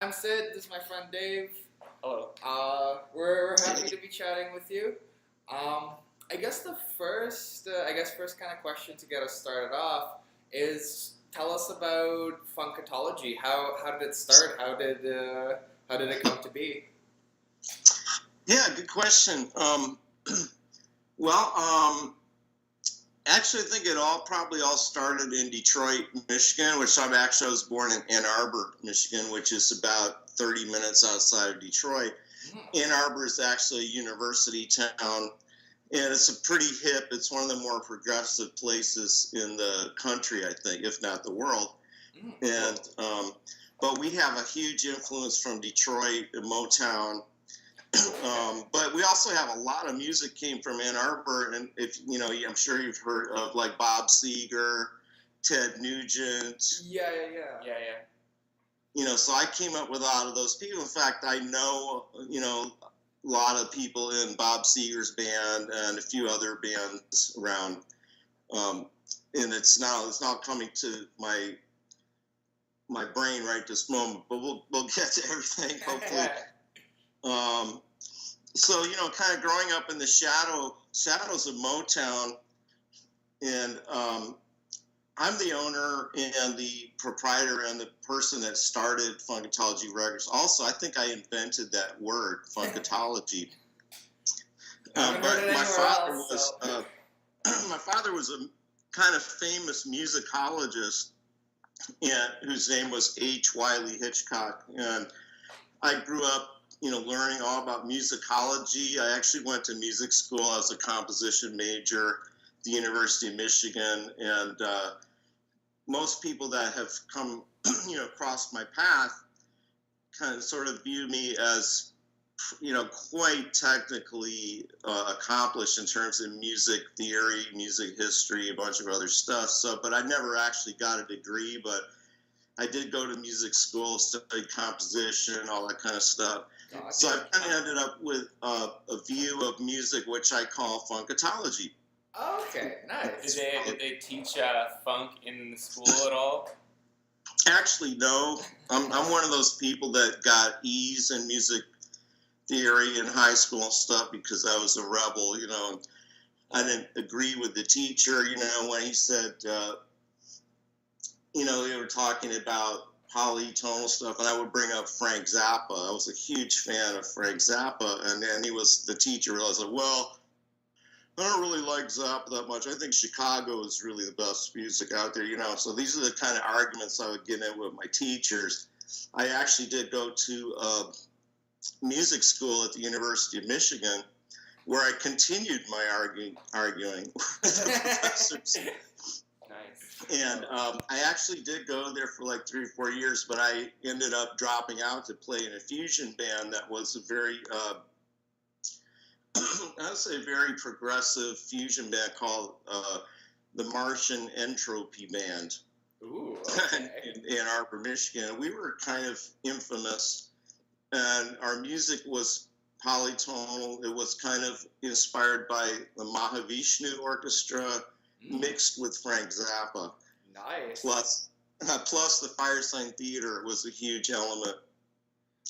I'm Sid. This is my friend Dave. Hello. We're happy to be chatting with you. I guess the first kind of question to get us started off is tell us about Funkatology. How did it start? How did it come to be? Yeah, good question. Well, actually, I think it probably all started in Detroit, Michigan, which I was born in Ann Arbor, Michigan, which is about 30 minutes outside of Detroit. Ann Arbor is actually a university town, and it's a pretty hip. It's one of the more progressive places in the country, I think, if not the world. And but we have a huge influence from Detroit and Motown. But we also have a lot of music came from Ann Arbor, and if you know, I'm sure you've heard of like Bob Seger, Ted Nugent. Yeah. You know, so I came up with a lot of those people. In fact, I know, a lot of people in Bob Seger's band and a few other bands around. And it's not coming to my brain right this moment, but we'll get to everything hopefully. So, kind of growing up in the shadows of Motown, and I'm the owner and the proprietor and the person that started Funkatology Records. Also, I think I invented that word, Funkatology. But my father was a kind of famous musicologist, whose name was H. Wiley Hitchcock, and I grew up learning all about musicology. I actually went to music school. I was a composition major at the University of Michigan, and most people that have come, across my path kind of sort of view me as, quite technically accomplished in terms of music theory, music history, a bunch of other stuff. So, but I never actually got a degree, but I did go to music school, studied composition, all that kind of stuff. Gotcha. So I kind of ended up with a view of music which I call Funkatology. Okay, nice. Did they teach funk in the school at all? Actually, no. I'm one of those people that got E's in music theory in high school and stuff because I was a rebel, I didn't agree with the teacher, when he said, they were talking about polytonal stuff, and I would bring up Frank Zappa. I was a huge fan of Frank Zappa, and then the teacher realized, well, I don't really like Zappa that much. I think Chicago is really the best music out there, So these are the kind of arguments I would get in with my teachers. I actually did go to music school at the University of Michigan, where I continued my arguing with the professors. Nice. And I actually did go there for like 3 or 4 years, but I ended up dropping out to play in a fusion band that was a very, I would say, very progressive fusion band called the Martian Entropy Band. Ooh, okay. in Ann Arbor, Michigan. We were kind of infamous, and our music was polytonal. It was kind of inspired by the Mahavishnu Orchestra, mixed with Frank Zappa. Nice. Plus the Firesign Theater was a huge element.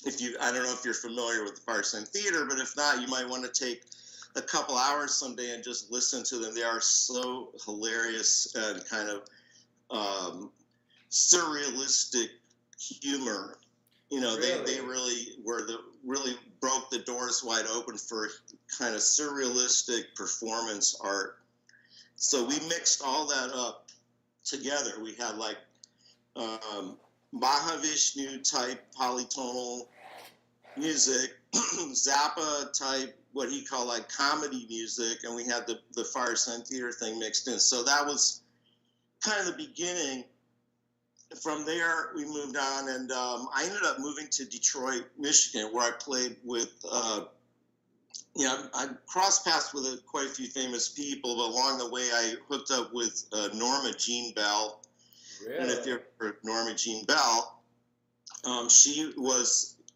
I don't know if you're familiar with the Firesign Theater, but if not, you might want to take a couple hours someday and just listen to them. They are so hilarious and kind of surrealistic humor. Really? They really broke the doors wide open for kind of surrealistic performance art. So we mixed all that up together. We had like Mahavishnu type polytonal music, Zappa type, what he called like comedy music, and we had the Firesign Theater thing mixed in. So that was kind of the beginning. From there, we moved on, and I ended up moving to Detroit, Michigan, where I played with, I crossed paths with quite a few famous people, but along the way, I hooked up with Norma Jean Bell. Really? And if you're heard of Norma Jean Bell, she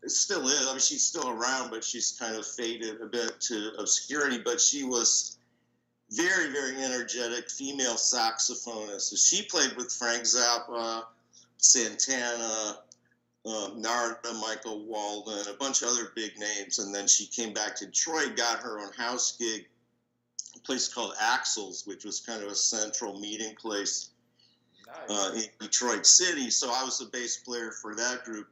still is, she's still around, but she's kind of faded a bit to obscurity, but she was very, very energetic female saxophonist. So she played with Frank Zappa, Santana, Narada, Michael Walden, a bunch of other big names. And then she came back to Detroit, got her own house gig, a place called Axel's, which was kind of a central meeting place in Detroit City. So I was the bass player for that group.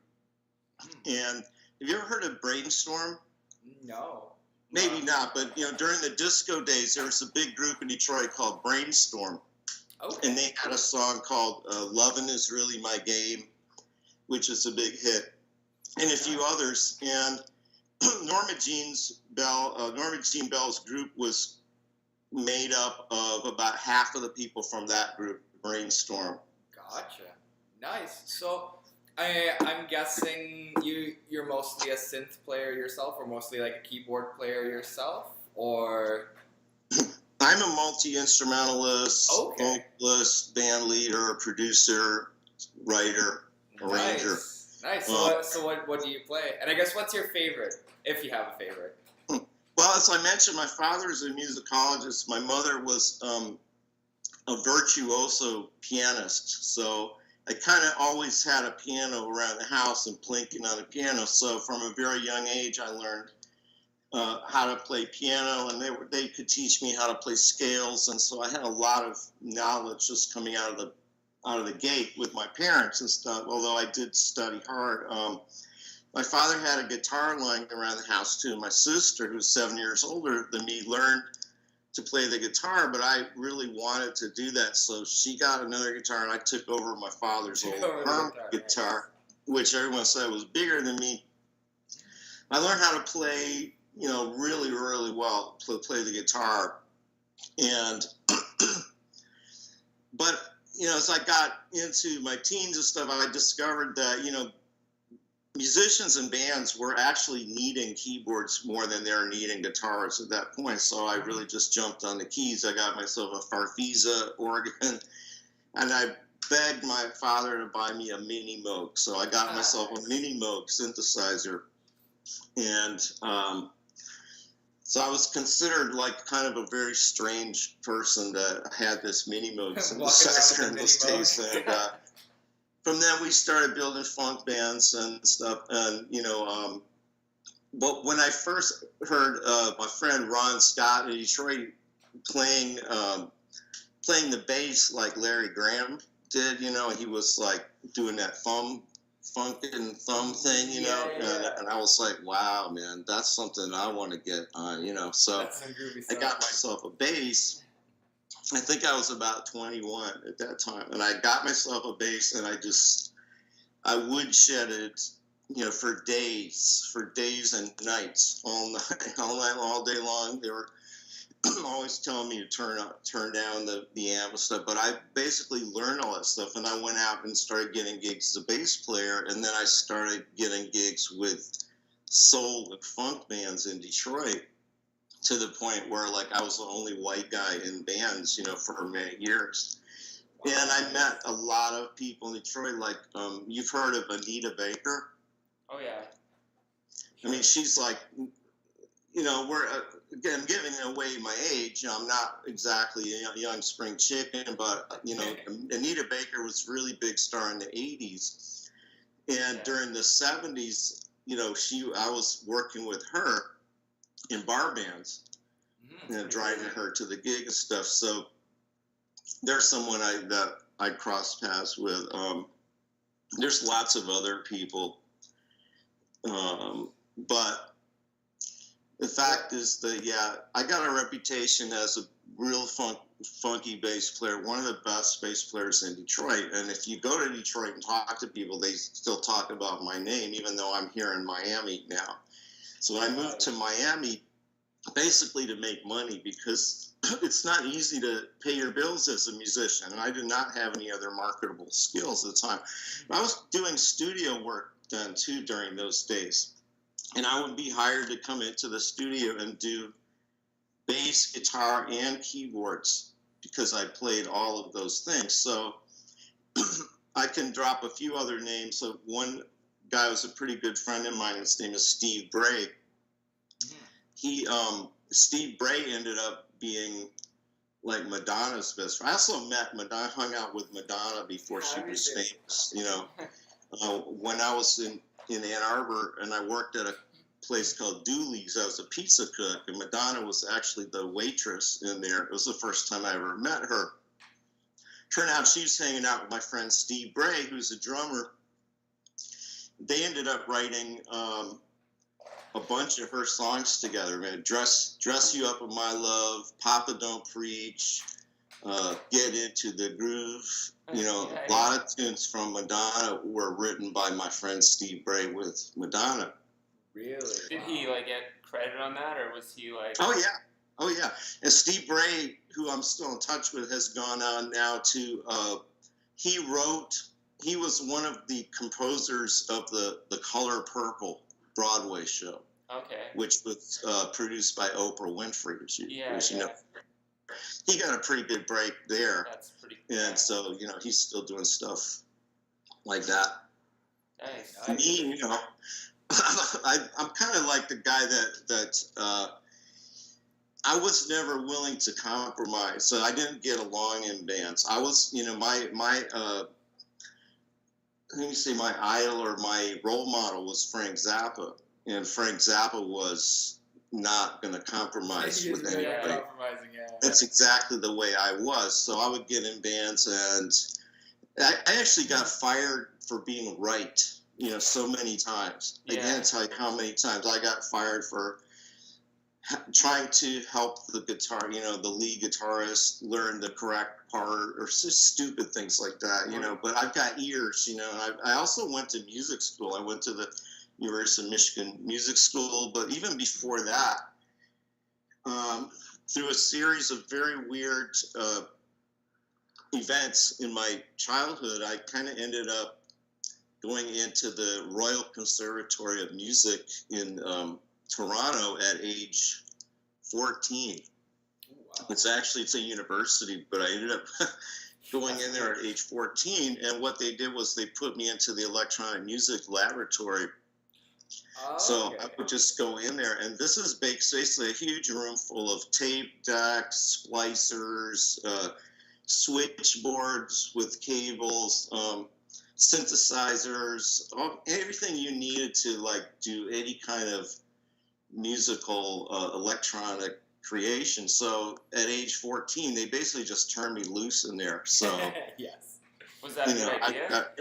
And have you ever heard of Brainstorm? No. Maybe not, but during the disco days, there was a big group in Detroit called Brainstorm. Okay. And they had a song called Lovin' Is Really My Game, which is a big hit, and a few others. And Norma Jean Bell's group was made up of about half of the people from that group, Brainstorm. Gotcha. Nice. So I'm guessing you're mostly a synth player yourself, or mostly like a keyboard player yourself, or? I'm a multi-instrumentalist, vocalist, band leader, producer, writer, arranger. Nice. So what do you play? And I guess what's your favorite, if you have a favorite? Well, as I mentioned, my father is a musicologist. My mother was a virtuoso pianist. So I kind of always had a piano around the house and plinking on a piano. So from a very young age, I learned how to play piano, and they could teach me how to play scales. And so I had a lot of knowledge just coming out of the gate with my parents and stuff, although I did study hard. My father had a guitar lying around the house too. My sister, who's 7 years older than me, learned to play the guitar, but I really wanted to do that, so she got another guitar, and I took over my father's old guitar, which everyone said was bigger than me. I learned how to play, really, really well, play the guitar, and but as I got into my teens and stuff, I discovered that, musicians and bands were actually needing keyboards more than they were needing guitars at that point. So I really just jumped on the keys. I got myself a Farfisa organ, and I begged my father to buy me a Mini Moog. So I got myself a Mini Moog synthesizer. And so I was considered like kind of a very strange person that had this Mini Moog synthesizer in those days. And from then we started building funk bands and stuff. And, but when I first heard my friend Ron Scott in Detroit playing the bass like Larry Graham did, he was like doing that funkin' thumb thing, and I was like, wow, man, that's something I want to get on, so I got myself a bass. I think I was about 21 at that time, and I got myself a bass, and I woodshed it, for days and nights, all night, all day long. They were always telling me to turn down the amp and stuff, but I basically learned all that stuff, and I went out and started getting gigs as a bass player, and then I started getting gigs with soul and funk bands in Detroit, to the point where like I was the only white guy in bands, for many years. And I met a lot of people in Detroit, like you've heard of Anita Baker. Oh yeah. I mean, she's like, we're again giving away my age. I'm not exactly a young spring chicken, but Anita Baker was really big star in the 80s, and during the 70s, I was working with her in bar bands, driving her to the gig and stuff. So there's someone that I crossed paths with. There's lots of other people, but the fact is that I got a reputation as a real funky bass player, one of the best bass players in Detroit. And if you go to Detroit and talk to people, they still talk about my name, even though I'm here in Miami now. So I moved to Miami basically to make money, because it's not easy to pay your bills as a musician, and I did not have any other marketable skills at the time. I was doing studio work then too during those days, and I would be hired to come into the studio and do bass, guitar, and keyboards, because I played all of those things. So I can drop a few other names. So one guy was a pretty good friend of mine. His name is Steve Bray. Steve Bray ended up being like Madonna's best friend. I also met Madonna, hung out with Madonna before she was famous, When I was in Ann Arbor and I worked at a place called Dooley's, I was a pizza cook, and Madonna was actually the waitress in there. It was the first time I ever met her. Turned out she was hanging out with my friend Steve Bray, who's a drummer. They ended up writing a bunch of her songs together, man. Dress You Up in My Love, Papa Don't Preach, Get Into the Groove. You know, a lot of tunes from Madonna were written by my friend Steve Bray with Madonna. Really? Did he like get credit on that, or was he like? Oh yeah. And Steve Bray, who I'm still in touch with, has gone on now to. He was one of the composers of the Color Purple Broadway show. Okay. Which was produced by Oprah Winfrey, as you know. He got a pretty good break there. That's pretty cool. And so, you know, he's still doing stuff like that. Nice. Me, you know, I'm kind of like the guy that I was never willing to compromise. So I didn't get along in bands. I was, you know, my let me say my idol or my role model was Frank Zappa. And Frank Zappa was not going to compromise with anybody. That's exactly the way I was. So I would get in bands, and I actually got fired for being right, you know, so many times. I can't tell you how many times I got fired for trying to help the guitar, you know, the lead guitarist learn the correct part, or just stupid things like that, you know. But I've got ears, you know. And I also went to music school. I went to the University of Michigan Music School, but even before that, through a series of very weird events in my childhood, I kind of ended up going into the Royal Conservatory of Music in Toronto at age 14. Wow. It's a university, but I ended up going in there at age 14, and what they did was they put me into the electronic music laboratory. So I would just go in there, and this is basically a huge room full of tape decks, splicers, switchboards with cables, synthesizers, everything you needed to like do any kind of musical electronic creation. So at age 14, they basically just turned me loose in there. So yes, was that a good idea? I got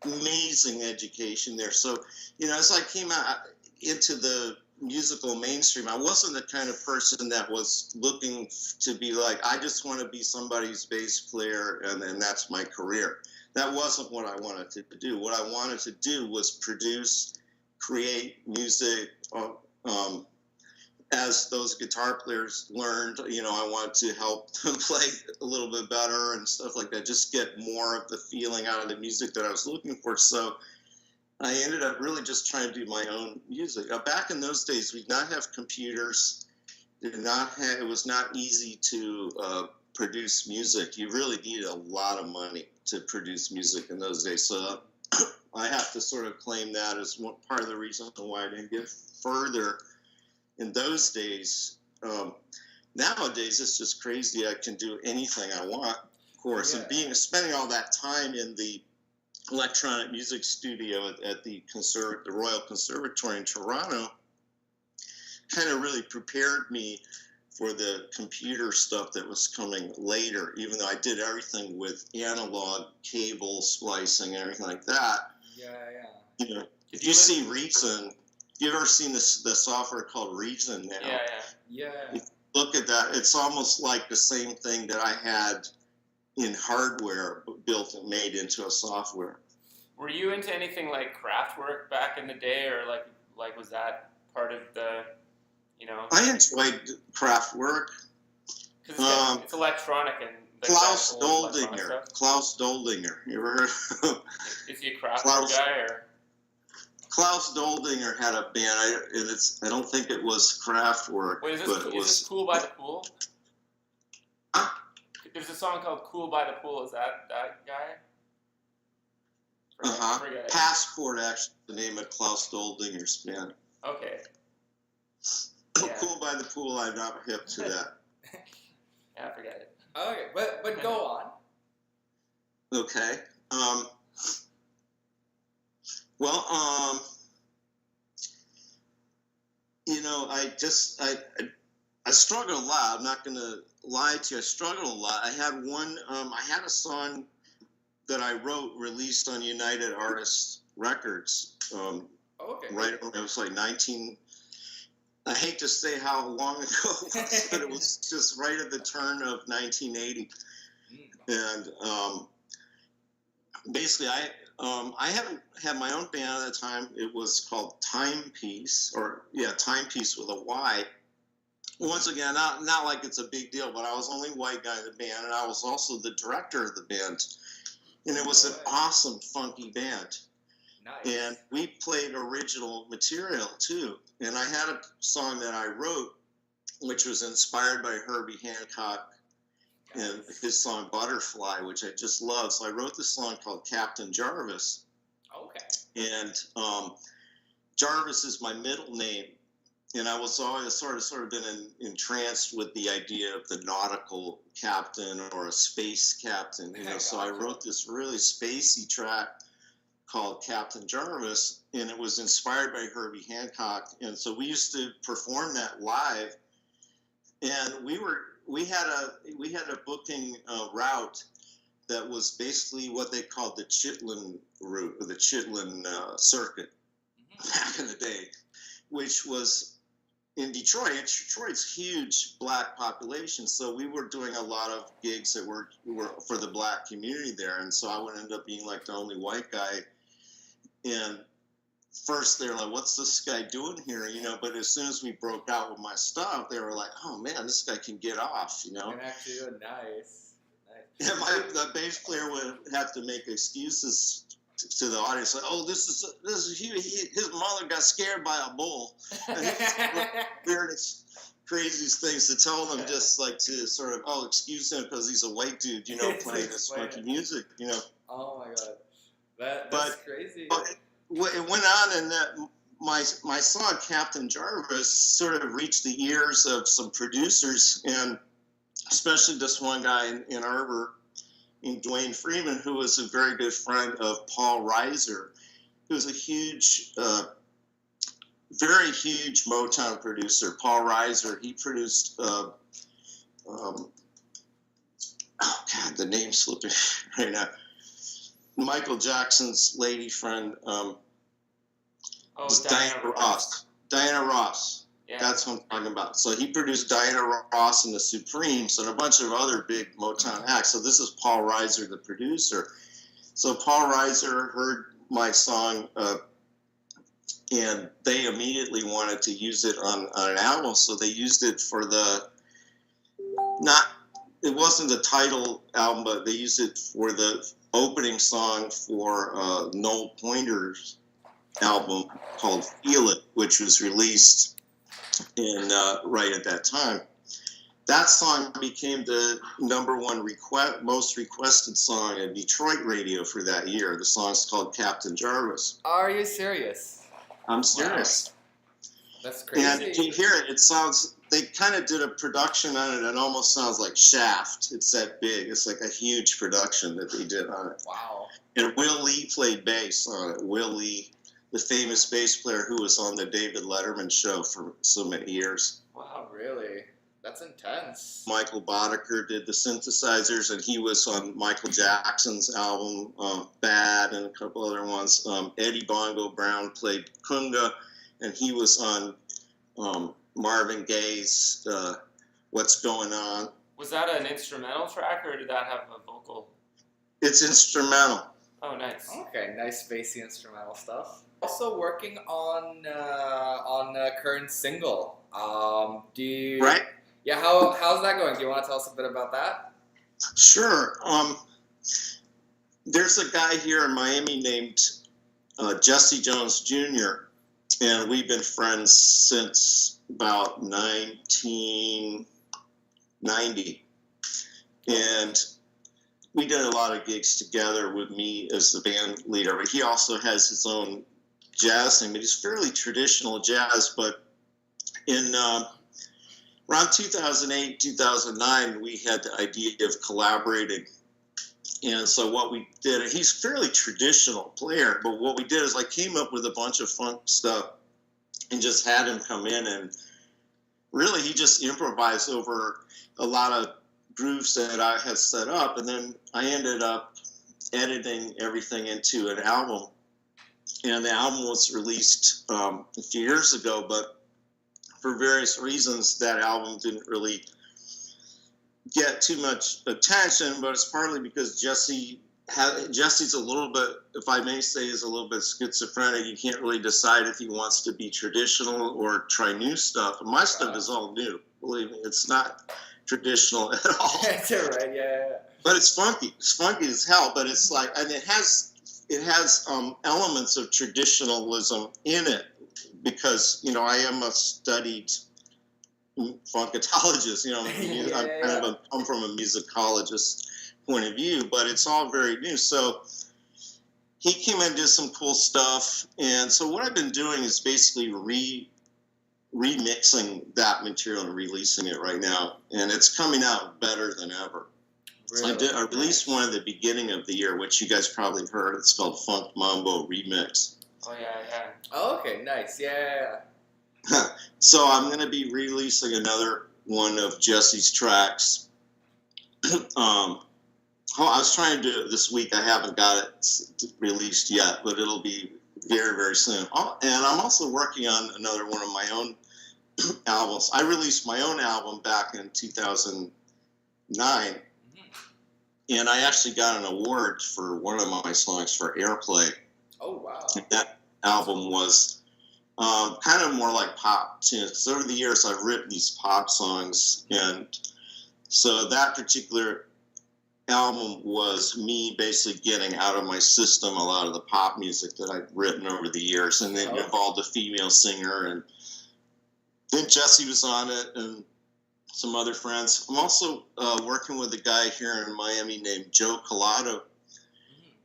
amazing education there. So, you know, as I came out into the musical mainstream, I wasn't the kind of person that was looking to be like, I just want to be somebody's bass player and that's my career. That wasn't what I wanted to do. What I wanted to do was produce, create music. As those guitar players learned, you know, I wanted to help them play a little bit better and stuff like that, just get more of the feeling out of the music that I was looking for. So I ended up really just trying to do my own music. Back in those days, we did not have computers. It was not easy to produce music. You really needed a lot of money to produce music in those days. So I have to sort of claim that as one part of the reason why I didn't get further in those days. Nowadays, it's just crazy. I can do anything I want, of course. And spending all that time in the electronic music studio at the Royal Conservatory in Toronto kind of really prepared me for the computer stuff that was coming later, even though I did everything with analog cable splicing and everything like that. You know, if you see Reason, you ever seen the software called Reason now? Yeah. If you look at that, it's almost like the same thing that I had in hardware built and made into a software. Were you into anything like craft work back in the day, or like was that part of the, you know? I enjoyed craft work. Because it's electronic and Klaus Doldinger. You ever heard of Is he a craft work guy or? Klaus Doldinger had a band. I don't think it was Kraftwerk. Wait, is this Cool by the Pool? Huh? There's a song called Cool by the Pool. Is that guy? Passport, actually, the name of Klaus Doldinger's band. Okay. Cool by the Pool, I'm not hip to that. Yeah, forget it. Okay, but go on. Okay. Well, I struggled a lot. I'm not going to lie to you. I struggled a lot. I had a song that I wrote released on United Artists Records. Okay. Right, it was like 19. I hate to say how long ago it was, but it was just right at the turn of 1980. And basically, I had my own band at the time. It was called Timepiece, Timepiece with a Y. Once again, not like it's a big deal, but I was the only white guy in the band, and I was also the director of the band. And it was an awesome, funky band. Nice. And we played original material, too. And I had a song that I wrote, which was inspired by Herbie Hancock and his song Butterfly, which I just love. So I wrote this song called Captain Jarvis. Okay. And Jarvis is my middle name. And I was always sort of been entranced with the idea of the nautical captain or a space captain. So I wrote this really spacey track called Captain Jarvis, and it was inspired by Herbie Hancock. And so we used to perform that live, and we had a booking route that was basically what they called the Chitlin route, or the Chitlin circuit back in the day, which was in Detroit. Detroit's huge black population, so we were doing a lot of gigs that were for the black community there, and so I would end up being like the only white guy. And first they're like, what's this guy doing here? But as soon as we broke out with my stuff, they were like, oh man, this guy can get off, And actually, nice. Yeah, the bass player would have to make excuses to the audience, like, oh, this is his mother got scared by a bull. And the weirdest, craziest things to tell them, just like to sort of, excuse him because he's a white dude, playing this funky music, Oh my god. That's crazy. But it went on, and my song Captain Jarvis sort of reached the ears of some producers, and especially this one guy in Arbor, in Dwayne Freeman, who was a very good friend of Paul Reiser, who's a huge, very huge Motown producer. Paul Reiser, he produced, the name's slipping right now. Michael Jackson's lady friend, Diana Ross. Diana Ross. Yeah. That's what I'm talking about. So he produced Diana Ross and the Supremes and a bunch of other big Motown acts. So this is Paul Reiser, the producer. So Paul Reiser heard my song, and they immediately wanted to use it on an album. So they used it for it wasn't the title album, but they used it for the opening song for Noel Pointer's album called Feel It, which was released in right at that time. That song became the #1 most requested song in Detroit radio for that year. The song's called Captain Jarvis. Are you serious? I'm serious. Wow. That's crazy. And if you hear it, it sounds, they kind of did a production on it. It almost sounds like Shaft. It's that big. It's like a huge production that they did on it. Wow. And Will Lee played bass on it. Will Lee, the famous bass player who was on the David Letterman show for so many years. Wow, really? That's intense. Michael Boddicker did the synthesizers, and he was on Michael Jackson's album, Bad, and a couple other ones. Eddie Bongo Brown played Kunga, and he was on Marvin Gaye's What's Going On. Was that an instrumental track, or did that have a vocal? It's instrumental. Oh, nice. Okay, nice spacey instrumental stuff. Also working on a current single. Do you? Right. Yeah. How's that going? Do you want to tell us a bit about that? Sure. There's a guy here in Miami named Jesse Jones Jr., and we've been friends since about 1990. And we did a lot of gigs together with me as the band leader, but he also has his own jazz thing, but he's fairly traditional jazz. But in around 2008, 2009, we had the idea of collaborating, And so what we did, he's a fairly traditional player, but what we did is I came up with a bunch of funk stuff and just had him come in, and really he just improvised over a lot of grooves that I had set up, and then I ended up editing everything into an album. And the album was released a few years ago, but for various reasons that album didn't really get too much attention, but it's partly because Jesse's a little bit, if I may say, is a little bit schizophrenic. You can't really decide if he wants to be traditional or try new stuff. And my stuff is all new. Believe me, it's not traditional at all. That's right, yeah. But it's funky. It's funky as hell. But it's like, and it has elements of traditionalism in it because I am a studied funkatologist. I'm come from a musicologist point of view, but it's all very new. So he came in and did some cool stuff, and so what I've been doing is basically remixing that material and releasing it right now, and it's coming out better than ever. Really? I released one at the beginning of the year, which you guys probably heard. It's called Funk Mambo Remix. Oh yeah. Oh, okay, nice, yeah. So I'm going to be releasing another one of Jesse's tracks. I was trying to do it this week. I haven't got it released yet, but it'll be very, very soon. And I'm also working on another one of my own albums. I released my own album back in 2009, and I actually got an award for one of my songs for airplay. Oh, wow. And that album was kind of more like pop tunes. So over the years, I've written these pop songs, and so that particular album was me basically getting out of my system a lot of the pop music that I'd written over the years, and it involved a female singer, and then Jesse was on it, and some other friends. I'm also working with a guy here in Miami named Joe Collado,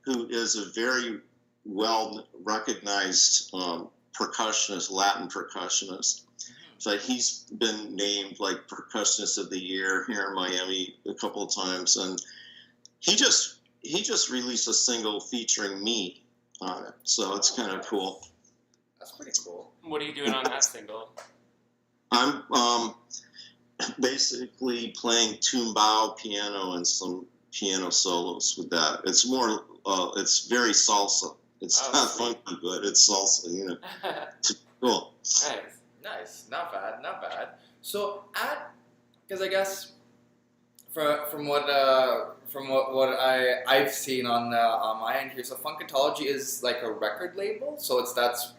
who is a very well-recognized percussionist, Latin percussionist. So he's been named like Percussionist of the Year here in Miami a couple of times, and he just released a single featuring me on it, so it's kind of cool. That's pretty cool. What are you doing on that single? I'm basically playing tumbao piano and some piano solos with that. It's more, it's very salsa. It's not funky, but it's salsa, It's cool. Nice. Not bad. So because I guess from what I've seen on my end here, so Funkatology is like a record label. So that's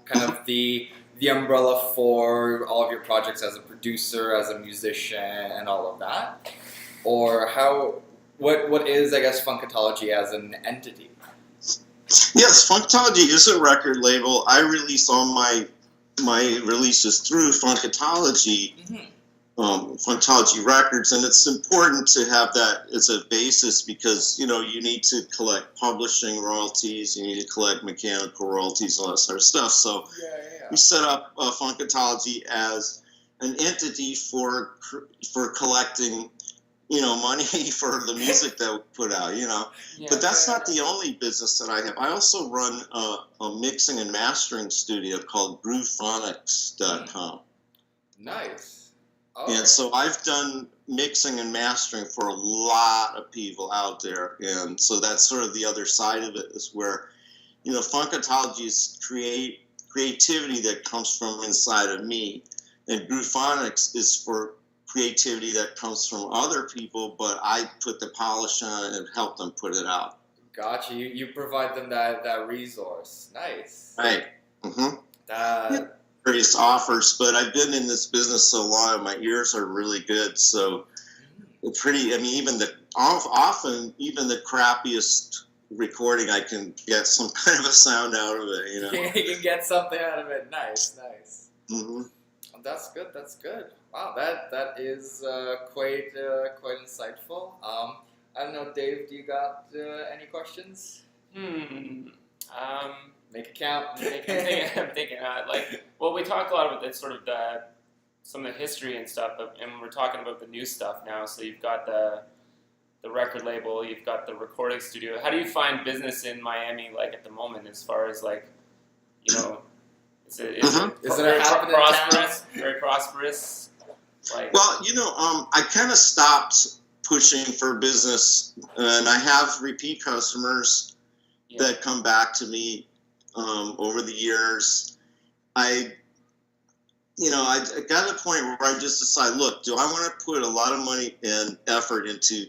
kind of the umbrella for all of your projects as a producer, as a musician, and all of that. Or what is, I guess, Funkatology as an entity? Yes, Funkatology is a record label. I release all my releases through Funkatology, Funkatology Records, and it's important to have that as a basis because, you need to collect publishing royalties, you need to collect mechanical royalties, all that sort of stuff. So we set up Funkatology as an entity for collecting, money for the music that we put out, But that's not the only business that I have. I also run a mixing and mastering studio called groovephonics.com. Nice. And so I've done mixing and mastering for a lot of people out there. And so that's sort of the other side of it is where, Funkatology is creativity that comes from inside of me. And groovephonics is for creativity that comes from other people, but I put the polish on it and help them put it out. Gotcha. You provide them that resource. Nice. Right. Various offers, but I've been in this business so long, and my ears are really good. So even often the crappiest recording, I can get some kind of a sound out of it. You can get something out of it. Nice. Mm-hmm. That's good. Wow, that is quite insightful. I don't know, Dave. Do you got any questions? Make it count. I'm thinking. We talk a lot about this sort of some of the history and stuff, and we're talking about the new stuff now. So you've got the the record label, you've got the recording studio. How do you find business in Miami, like at the moment, as far as like, you know, is it prosperous? Very prosperous. Like, well, you know, I kind of stopped pushing for business, and I have repeat customers that come back to me over the years. I got to the point where I just decided, look, do I want to put a lot of money and effort into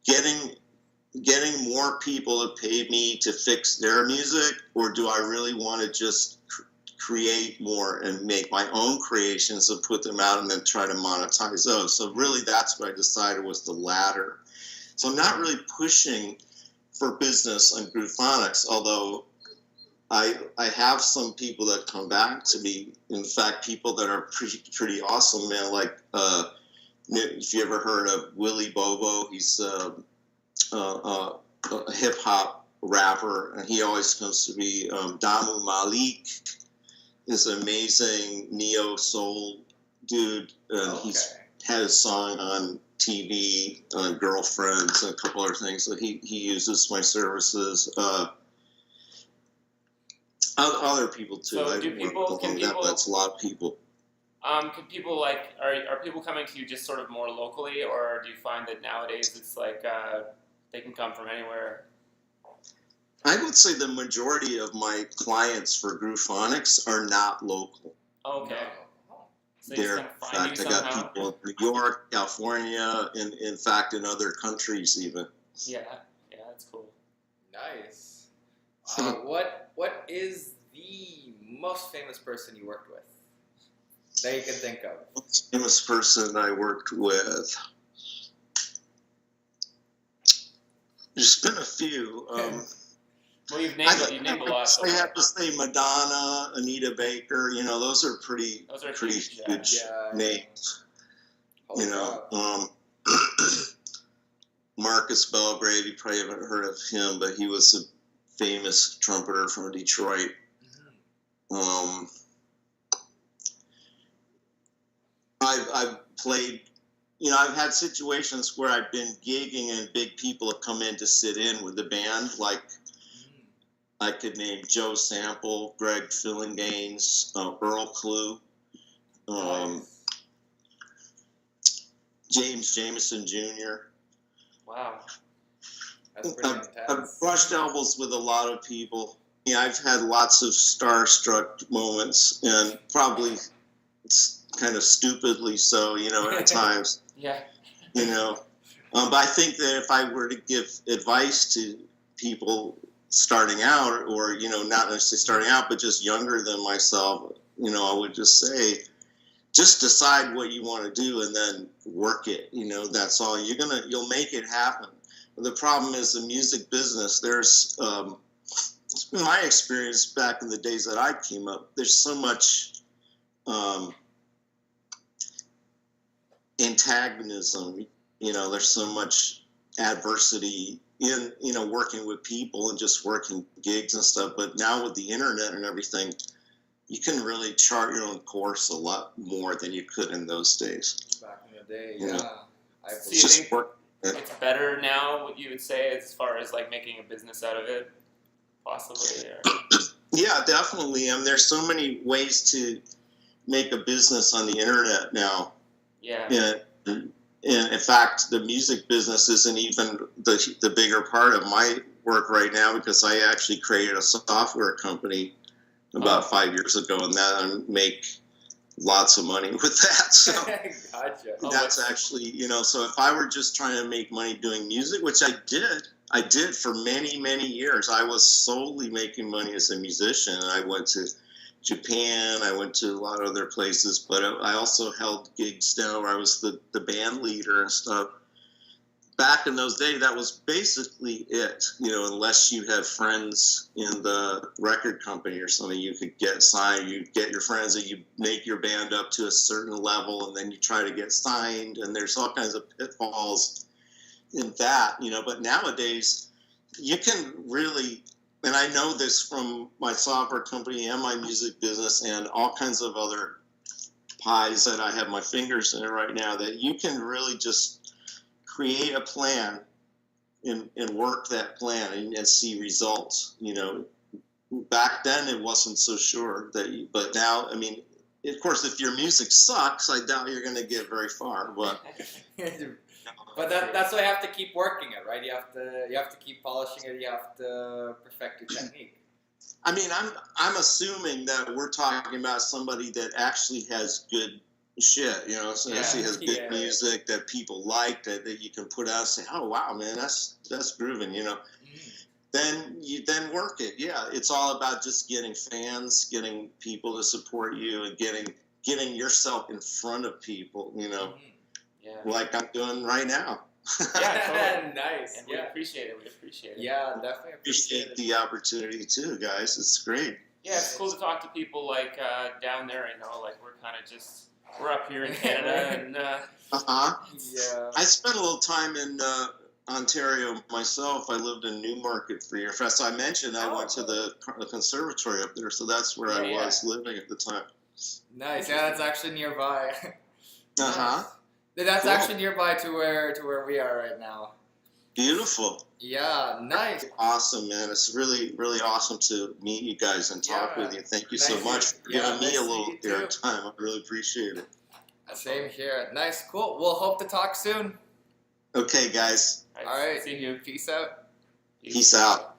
getting more people to pay me to fix their music, or do I really want to just create more and make my own creations and put them out and then try to monetize those? So really that's what I decided was the latter. So I'm not really pushing for business on Groophonics, although I have some people that come back to me. In fact, people that are pretty awesome, man. Like if you ever heard of Willie Bobo, he's a hip hop rapper, and he always comes to me. Damu Malik is an amazing neo soul dude, and he's had a song on TV, Girlfriends, and a couple other things. So he uses my services. Other people too. So that's a lot of people. Can people like are people coming to you just sort of more locally, or do you find that nowadays it's like they can come from anywhere? I would say the majority of my clients for Groophonics are not local. Okay. So In fact, I got people in New York, California, in fact, in other countries even. Yeah, that's cool. Nice. What is the most famous person you worked with that you can think of? Most famous person I worked with. There's been a few. Well, you've named a lot. I have to say Madonna, Anita Baker. You know, those are pretty good names. You know, Marcus Belgrave. You probably haven't heard of him, but he was a famous trumpeter from Detroit. I've played. You know, I've had situations where I've been gigging and big people have come in to sit in with the band. Like, I could name Joe Sample, Greg Fillinganes, Earl Clue, James Jameson Jr. Wow. That's pretty intense. I've brushed elbows with a lot of people. Yeah, I've had lots of starstruck moments, and probably it's kind of stupidly so, you know, at times. Yeah. You know, but I think that if I were to give advice to people starting out, or, you know, not necessarily starting out, but just younger than myself, you know, I would just say, just decide what you want to do and then work it. You know, that's all. You'll make it happen. But the problem is the music business. There's, it's been my experience back in the days that I came up. There's so much antagonism. You know, there's so much adversity in, you know, working with people and just working gigs and stuff. But now with the internet and everything, you can really chart your own course a lot more than you could in those days. Back in the day, yeah. So you think it's better now, what you would say, as far as like making a business out of it, possibly? Or? Yeah, definitely. There's so many ways to make a business on the internet now. Yeah. And in fact, the music business isn't even the bigger part of my work right now, because I actually created a software company about 5 years ago, and that I make lots of money with that. So Gotcha. That's actually, you know, so if I were just trying to make money doing music, which I did for many, many years. I was solely making money as a musician. I went to Japan, I went to a lot of other places, but I also held gigs down where I was the band leader and stuff. Back in those days, that was basically it, you know, unless you had friends in the record company or something, you could get signed, you get your friends, and you make your band up to a certain level, and then you try to get signed, and there's all kinds of pitfalls in that, you know. But nowadays, you can really, and I know this from my software company and my music business and all kinds of other pies that I have my fingers in right now, that you can really just create a plan and work that plan and see results. You know, back then it wasn't so sure but now, I mean, of course, if your music sucks, I doubt you're going to get very far. But but that's why you have to keep working it, right? You have to keep polishing it. You have to perfect your technique. I mean, I'm assuming that we're talking about somebody that actually has good shit, you know, so actually has good music that people like, that you can put out and say, oh wow, man, that's grooving, you know. Then work it. Yeah, it's all about just getting fans, getting people to support you, and getting yourself in front of people, you know, like I'm doing right now. Yeah, totally. Nice. And we appreciate it. Yeah, definitely appreciate the opportunity too, guys. It's great. Yeah, it's cool to talk to people like down there. You know, like we're up here in Canada, and yeah. I spent a little time in Ontario myself. I lived in Newmarket for a year. So I mentioned I went to the conservatory up there, so that's where I was living at the time. Nice. Yeah, that's actually nearby. Nice. That's actually nearby to where we are right now. Beautiful. Yeah, nice. Awesome, man. It's really, really awesome to meet you guys and talk with you. Thank you so much for giving me a little airtime. I really appreciate it. Same here. Nice, cool. We'll hope to talk soon. Okay, guys. All right. See you. Peace out. Peace out.